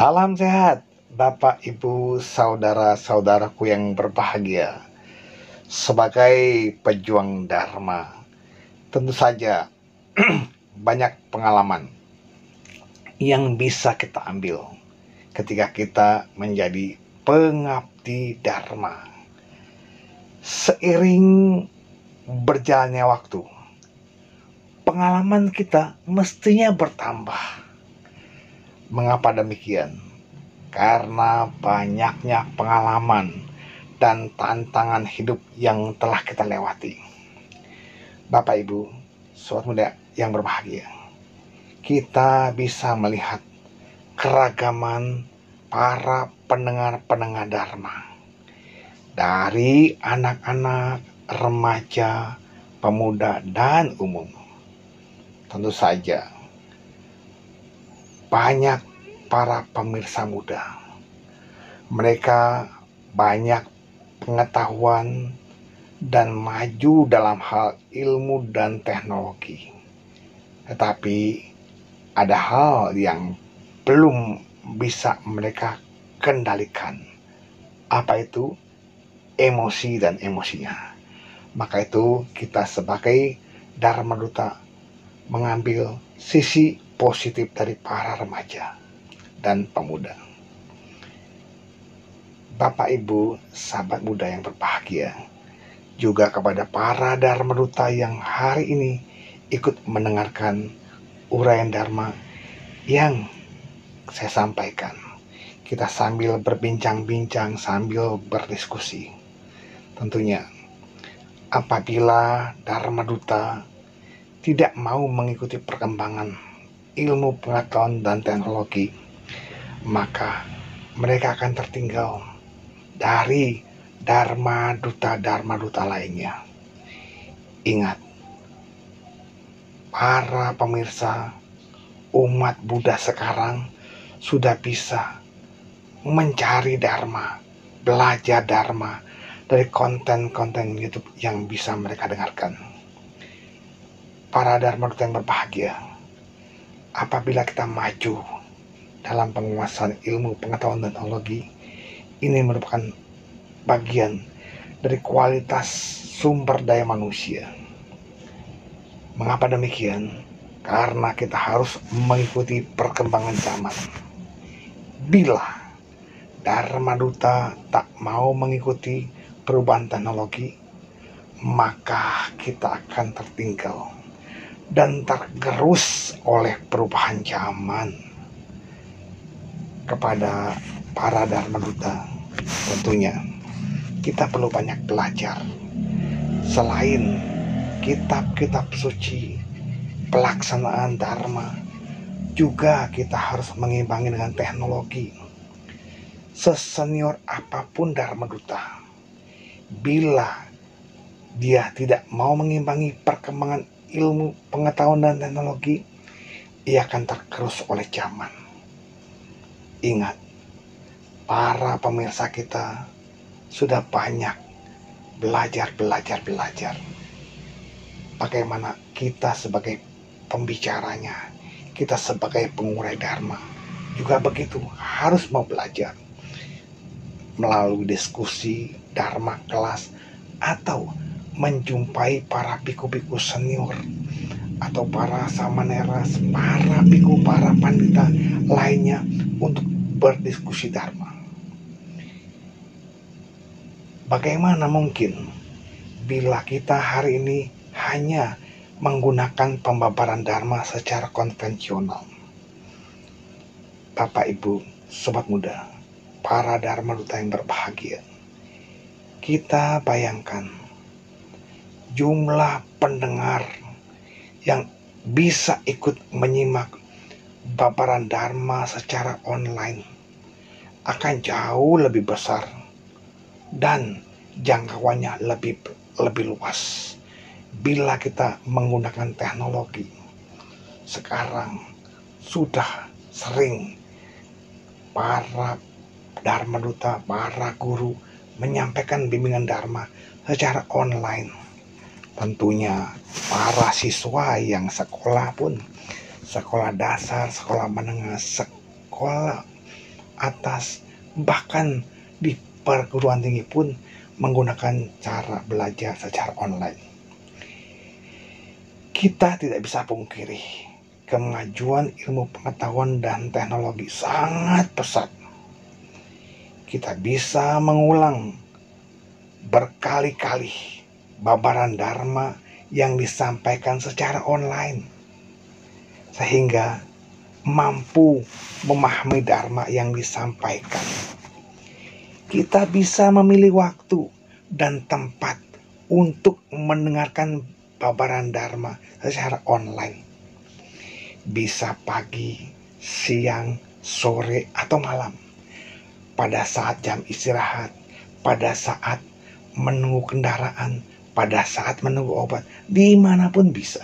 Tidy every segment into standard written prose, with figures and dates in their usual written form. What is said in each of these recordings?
Salam sehat, Bapak, Ibu, saudara-saudaraku yang berbahagia. Sebagai pejuang Dharma, tentu saja banyak pengalaman yang bisa kita ambil ketika kita menjadi pengabdi Dharma. Seiring berjalannya waktu, pengalaman kita mestinya bertambah. Mengapa demikian? Karena banyaknya pengalaman dan tantangan hidup yang telah kita lewati. Bapak, Ibu, sobat muda yang berbahagia, kita bisa melihat keragaman para pendengar-pendengar Dharma, dari anak-anak, remaja, pemuda, dan umum. Tentu saja banyak para pemirsa muda. Mereka banyak pengetahuan dan maju dalam hal ilmu dan teknologi. Tetapi ada hal yang belum bisa mereka kendalikan. Apa itu? Emosi dan emosinya. Maka itu kita sebagai Dharma Duta mengambil sisi positif dari para remaja dan pemuda. Bapak, Ibu, sahabat muda yang berbahagia, juga kepada para Dharma Duta yang hari ini ikut mendengarkan uraian Dharma yang saya sampaikan. Kita sambil berbincang-bincang, sambil berdiskusi. Tentunya apabila Dharma Duta tidak mau mengikuti perkembangan ilmu pengetahuan dan teknologi, maka mereka akan tertinggal dari Dharma Duta lainnya. Ingat, para pemirsa, umat Buddha sekarang sudah bisa mencari Dharma, belajar Dharma dari konten-konten YouTube yang bisa mereka dengarkan. Para Dharma Duta yang berbahagia, apabila kita maju dalam penguasaan ilmu pengetahuan dan teknologi, ini merupakan bagian dari kualitas sumber daya manusia. Mengapa demikian? Karena kita harus mengikuti perkembangan zaman. Bila Dharma Duta tak mau mengikuti perubahan teknologi, maka kita akan tertinggal dan tergerus oleh perubahan zaman. Kepada para Dharma Duta, tentunya kita perlu banyak belajar. Selain kitab-kitab suci, pelaksanaan Dharma, juga kita harus mengimbangi dengan teknologi. Sesenior apapun Dharma Duta, bila dia tidak mau mengimbangi perkembangan ilmu pengetahuan dan teknologi, ia akan tergerus oleh zaman. Ingat, para pemirsa kita sudah banyak belajar. Bagaimana kita sebagai pembicaranya, kita sebagai pengurai Dharma, juga begitu, harus mau belajar melalui diskusi, Dharma kelas, atau menjumpai para biku-biku senior, atau para samanera, para biku, para pandita lainnya untuk berdiskusi Dharma. Bagaimana mungkin bila kita hari ini hanya menggunakan pembabaran Dharma secara konvensional? Bapak, Ibu, sobat muda, para Dharma Duta yang berbahagia, kita bayangkan jumlah pendengar yang bisa ikut menyimak paparan Dharma secara online akan jauh lebih besar dan jangkauannya lebih luas bila kita menggunakan teknologi. Sekarang sudah sering para Dharma Duta, para guru menyampaikan bimbingan Dharma secara online. Tentunya para siswa yang sekolah pun, sekolah dasar, sekolah menengah, sekolah atas, bahkan di perguruan tinggi pun menggunakan cara belajar secara online. Kita tidak bisa pungkiri, kemajuan ilmu pengetahuan dan teknologi sangat pesat. Kita bisa mengulang berkali-kali babaran Dharma yang disampaikan secara online, sehingga mampu memahami Dharma yang disampaikan. Kita bisa memilih waktu dan tempat untuk mendengarkan babaran Dharma secara online. Bisa pagi, siang, sore, atau malam. Pada saat jam istirahat, pada saat menunggu kendaraan, pada saat menunggu obat, dimanapun bisa.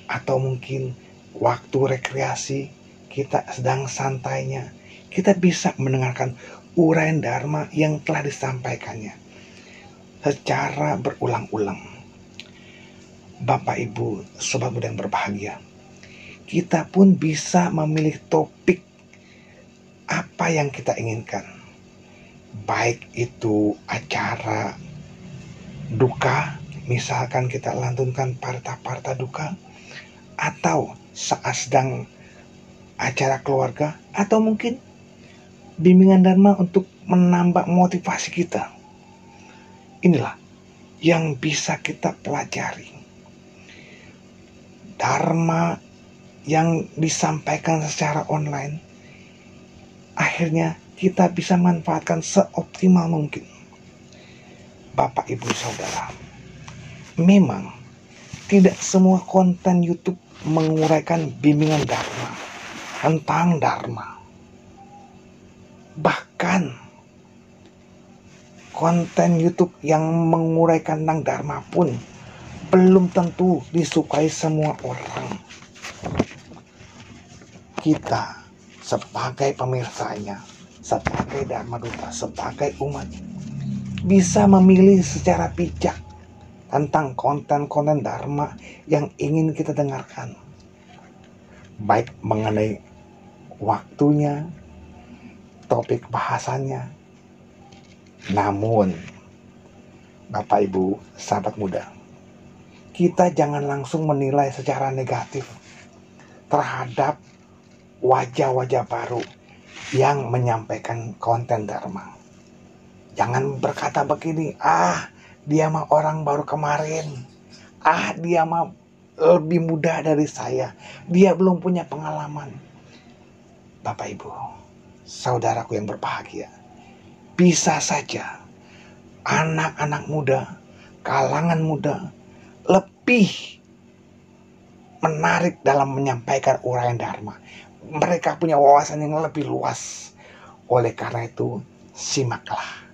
Atau mungkin waktu rekreasi, kita sedang santainya, kita bisa mendengarkan uraian Dharma yang telah disampaikannya secara berulang-ulang. Bapak, Ibu, Sobat Muda yang berbahagia, kita pun bisa memilih topik apa yang kita inginkan. Baik itu acara duka, misalkan kita lantunkan parta-parta duka, atau saat sedang acara keluarga, atau mungkin bimbingan Dharma untuk menambah motivasi kita. Inilah yang bisa kita pelajari. Dharma yang disampaikan secara online, akhirnya kita bisa manfaatkan seoptimal mungkin. Bapak, Ibu, Saudara, memang tidak semua konten YouTube menguraikan bimbingan Dharma, tentang Dharma. Bahkan konten YouTube yang menguraikan tentang Dharma pun belum tentu disukai semua orang. Kita sebagai pemirsanya, sebagai Dharma Duta, sebagai umat, bisa memilih secara bijak tentang konten-konten Dharma yang ingin kita dengarkan. Baik mengenai waktunya, topik bahasannya. Namun, Bapak, Ibu, sahabat muda, kita jangan langsung menilai secara negatif terhadap wajah-wajah baru yang menyampaikan konten Dharma. Jangan berkata begini, dia mah orang baru kemarin, dia mah lebih muda dari saya, dia belum punya pengalaman. Bapak, Ibu, saudaraku yang berbahagia, bisa saja anak-anak muda, kalangan muda lebih menarik dalam menyampaikan uraian Dharma. Mereka punya wawasan yang lebih luas. Oleh karena itu, simaklah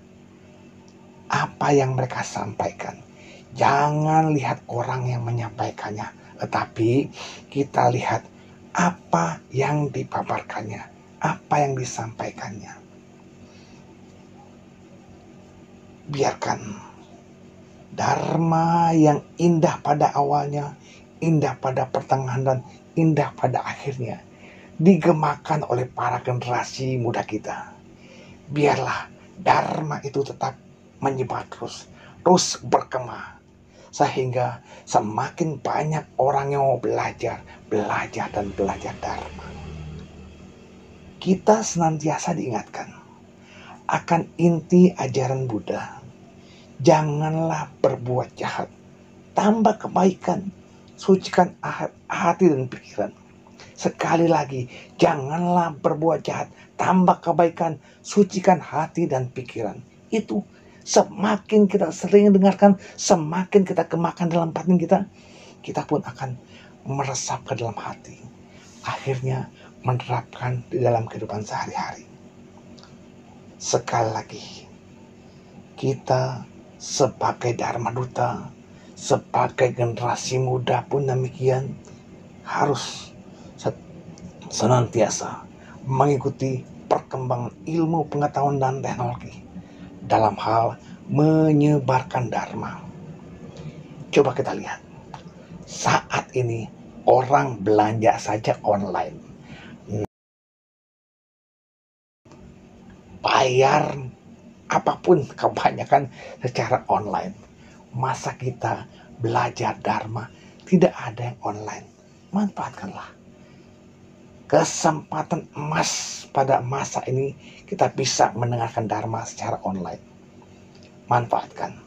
apa yang mereka sampaikan. Jangan lihat orang yang menyampaikannya, tetapi kita lihat apa yang dipaparkannya, apa yang disampaikannya. Biarkan Dharma yang indah pada awalnya, indah pada pertengahan, dan indah pada akhirnya digemakan oleh para generasi muda kita. Biarlah Dharma itu tetap menyebar terus berkembang, sehingga semakin banyak orang yang mau belajar dan belajar Dharma. Kita senantiasa diingatkan akan inti ajaran Buddha. Janganlah berbuat jahat, tambah kebaikan, sucikan hati dan pikiran. Sekali lagi, janganlah berbuat jahat, tambah kebaikan, sucikan hati dan pikiran. Itu semakin kita sering dengarkan, semakin kita kemakan dalam batin kita, kita pun akan meresap ke dalam hati. Akhirnya menerapkan di dalam kehidupan sehari-hari. Sekali lagi, kita sebagai Dharma Duta, sebagai generasi muda pun demikian, harus senantiasa mengikuti perkembangan ilmu pengetahuan dan teknologi dalam hal menyebarkan Dharma. Coba kita lihat, saat ini orang belanja saja online. bayar apapun kebanyakan secara online. Masa kita belajar Dharma tidak ada yang online? Manfaatkanlah kesempatan emas pada masa ini, kita bisa mendengarkan Dharma secara online. Manfaatkan.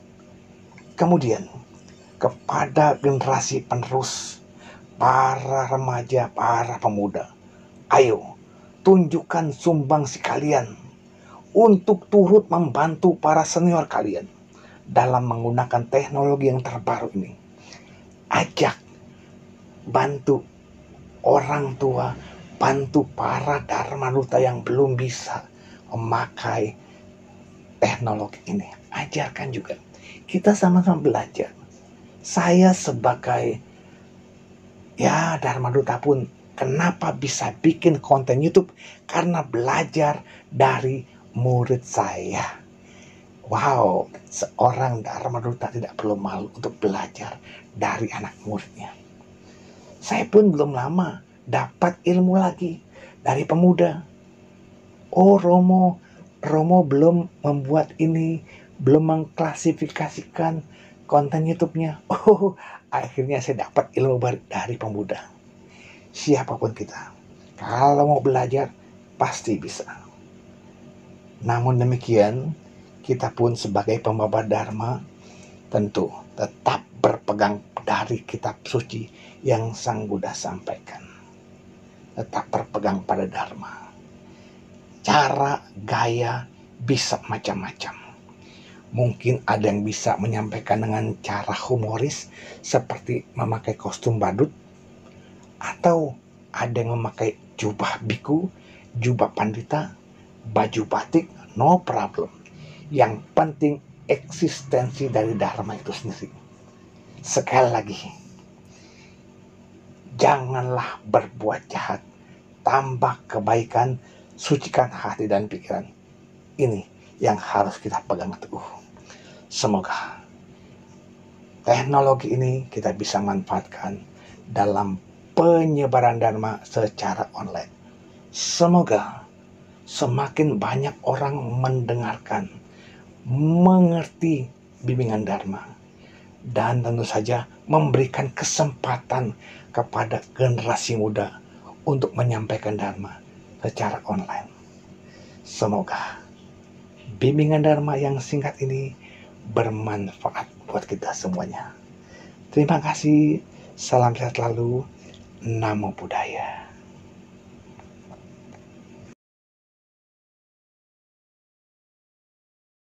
Kemudian kepada generasi penerus, para remaja, para pemuda, ayo tunjukkan sumbangsi kalian untuk turut membantu para senior kalian dalam menggunakan teknologi yang terbaru ini. Ajak, bantu orang tua, bantu para Dharma Duta yang belum bisa memakai teknologi ini. Ajarkan juga. Kita sama-sama belajar. Saya sebagai Dharma Duta pun kenapa bisa bikin konten YouTube? Karena belajar dari murid saya. Wow, seorang Dharma Duta tidak perlu malu untuk belajar dari anak muridnya. Saya pun belum lama dapat ilmu lagi dari pemuda. Oh, Romo belum membuat ini, belum mengklasifikasikan konten YouTube-nya. Oh, akhirnya saya dapat ilmu baru dari pemuda. Siapapun kita, kalau mau belajar, pasti bisa. Namun demikian, kita pun sebagai pembawa Dharma, tentu tetap berpegang dari kitab suci yang Sang Buddha sampaikan. Tetap berpegang pada Dharma. Cara, gaya bisa macam-macam. Mungkin ada yang bisa menyampaikan dengan cara humoris seperti memakai kostum badut, atau ada yang memakai jubah biku, jubah pandita, baju batik, no problem. Yang penting eksistensi dari Dharma itu sendiri. Sekali lagi, janganlah berbuat jahat, tambah kebaikan, sucikan hati dan pikiran. Ini yang harus kita pegang teguh. Semoga teknologi ini kita bisa manfaatkan dalam penyebaran Dharma secara online. Semoga semakin banyak orang mendengarkan, mengerti bimbingan Dharma, dan tentu saja memberikan kesempatan kepada generasi muda untuk menyampaikan Dharma secara online. Semoga bimbingan Dharma yang singkat ini bermanfaat buat kita semuanya. Terima kasih, salam sehat selalu, Namo Buddhaya.